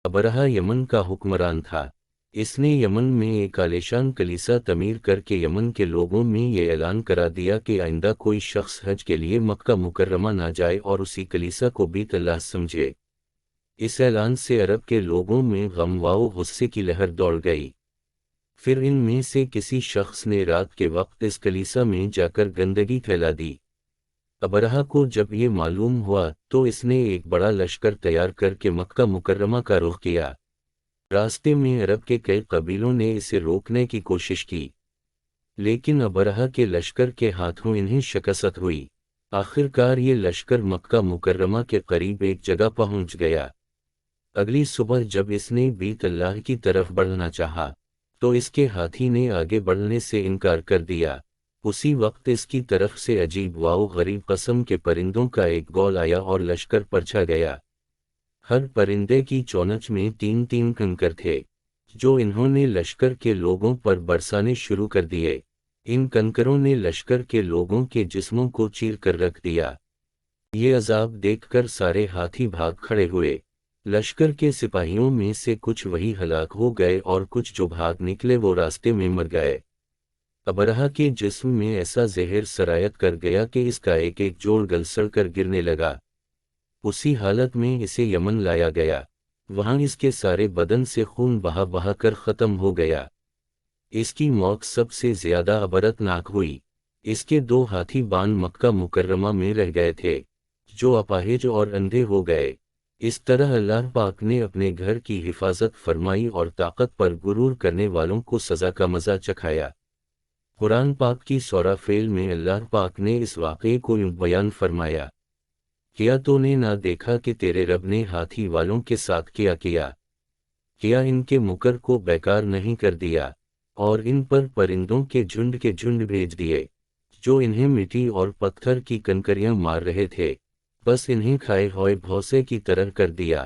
ابرہہ یمن کا حکمران تھا۔ اس نے یمن میں ایک عالیشان کلیسا تعمیر کر کے یمن کے لوگوں میں یہ اعلان کرا دیا کہ آئندہ کوئی شخص حج کے لیے مکہ مکرمہ نہ جائے اور اسی کلیسا کو بیت اللہ سمجھے۔ اس اعلان سے عرب کے لوگوں میں غم و غصے کی لہر دوڑ گئی۔ پھر ان میں سے کسی شخص نے رات کے وقت اس کلیسا میں جا کر گندگی پھیلا دی۔ ابرہہ کو جب یہ معلوم ہوا تو اس نے ایک بڑا لشکر تیار کر کے مکہ مکرمہ کا رخ کیا۔ راستے میں عرب کے کئی قبیلوں نے اسے روکنے کی کوشش کی، لیکن ابرہہ کے لشکر کے ہاتھوں انہیں شکست ہوئی۔ آخر کار یہ لشکر مکہ مکرمہ کے قریب ایک جگہ پہنچ گیا۔ اگلی صبح جب اس نے بیت اللہ کی طرف بڑھنا چاہا تو اس کے ہاتھی نے آگے بڑھنے سے انکار کر دیا۔ اسی وقت اس کی طرف سے عجیب و غریب قسم کے پرندوں کا ایک گول آیا اور لشکر پر چھا گیا۔ ہر پرندے کی چونچ میں 3 کنکر تھے، جو انہوں نے لشکر کے لوگوں پر برسانے شروع کر دیے۔ ان کنکروں نے لشکر کے لوگوں کے جسموں کو چیر کر رکھ دیا۔ یہ عذاب دیکھ کر سارے ہاتھی بھاگ کھڑے ہوئے۔ لشکر کے سپاہیوں میں سے کچھ وہی ہلاک ہو گئے اور کچھ جو بھاگ نکلے وہ راستے میں مر گئے۔ ابرہہ کے جسم میں ایسا زہر سرایت کر گیا کہ اس کا ایک ایک جوڑ گل سڑ کر گرنے لگا۔ اسی حالت میں اسے یمن لایا گیا۔ وہاں اس کے سارے بدن سے خون بہا بہا کر ختم ہو گیا۔ اس کی موت سب سے زیادہ عبرتناک ہوئی۔ اس کے 2 ہاتھی بان مکہ مکرمہ میں رہ گئے تھے، جو اپاہج اور اندھے ہو گئے۔ اس طرح اللہ پاک نے اپنے گھر کی حفاظت فرمائی اور طاقت پر غرور کرنے والوں کو سزا کا مزہ چکھایا۔ قرآن پاک کی سورہ فیل میں اللہ پاک نے اس واقعے کو یوں بیان فرمایا، کیا تو نے نہ دیکھا کہ تیرے رب نے ہاتھی والوں کے ساتھ کیا ان کے مکر کو بیکار نہیں کر دیا، اور ان پر پرندوں کے جھنڈ بھیج دیے، جو انہیں مٹی اور پتھر کی کنکریاں مار رہے تھے، بس انہیں کھائے ہوئے بھوسے کی طرح کر دیا۔